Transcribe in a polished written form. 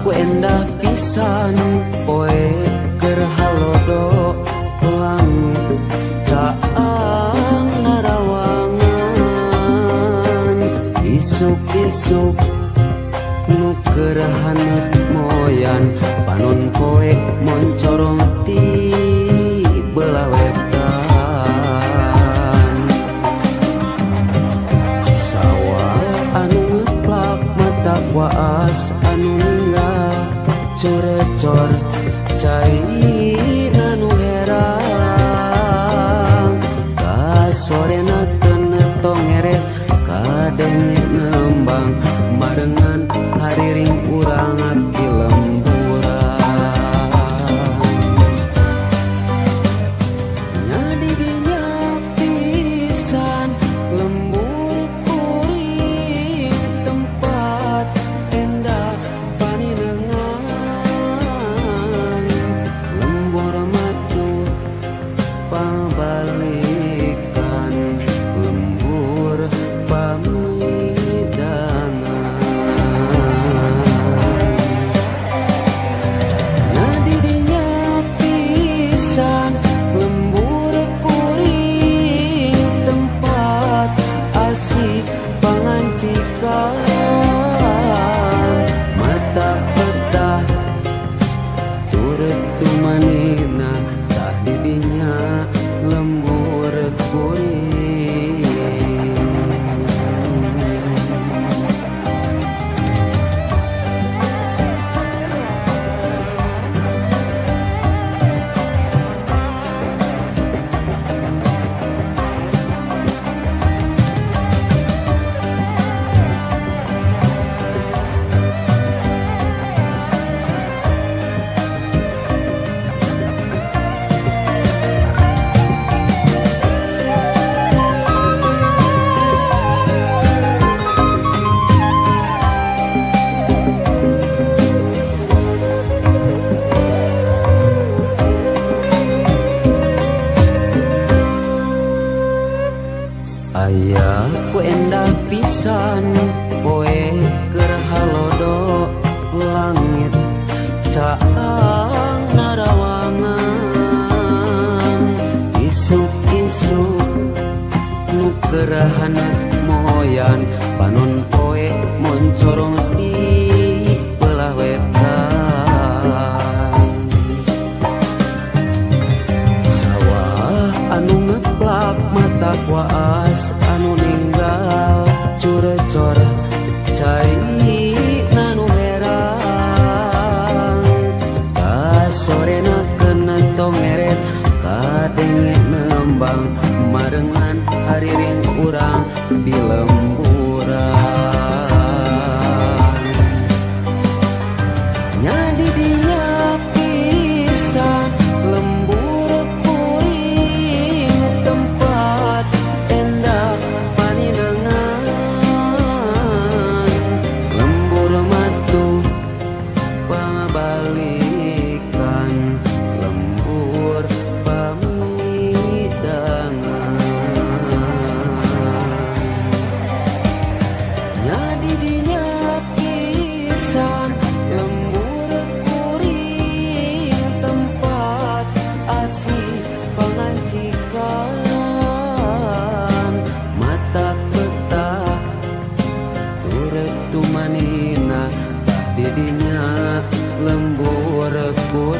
ku endah pisan poe keur halodo langit caang narawangan isuk-isuk nu keur haneut moyan panon poe moncorong ti belah wetan sawah anu ngeplak mata kuas anu ninggal corecor cai nanu herang kasorena tenetong eret kadenge nembang marengan hariring urang abdi lemburan nyadi dinya pisan lembur kuring tempat endah paninengan lembur matu pabalikan lembur pamidangan nadi dinya pisan lembur kuring tempat asik pangancikan mata petah turut tumanina tah didinya lembur kuring aya ku endah pisan poe keur halodo langit caang narawangan isuk-isuk nu keur haneut moyan panon poe moncorong ti belah wetan sawah anu ngeplak mata kuas anu ninggal curecor cai nanu herang kasorena kenentong eret kadenge nembang marengan hariring urang di lemburan nyadi dinya pisan lembur kuring tempat endah paninengan lembur matu pangabalikan lembur pamidangan nyadi dinya pisan lembur kuring tempat asik pangancikan mata petah turut tumanina tah didinya lembur kuring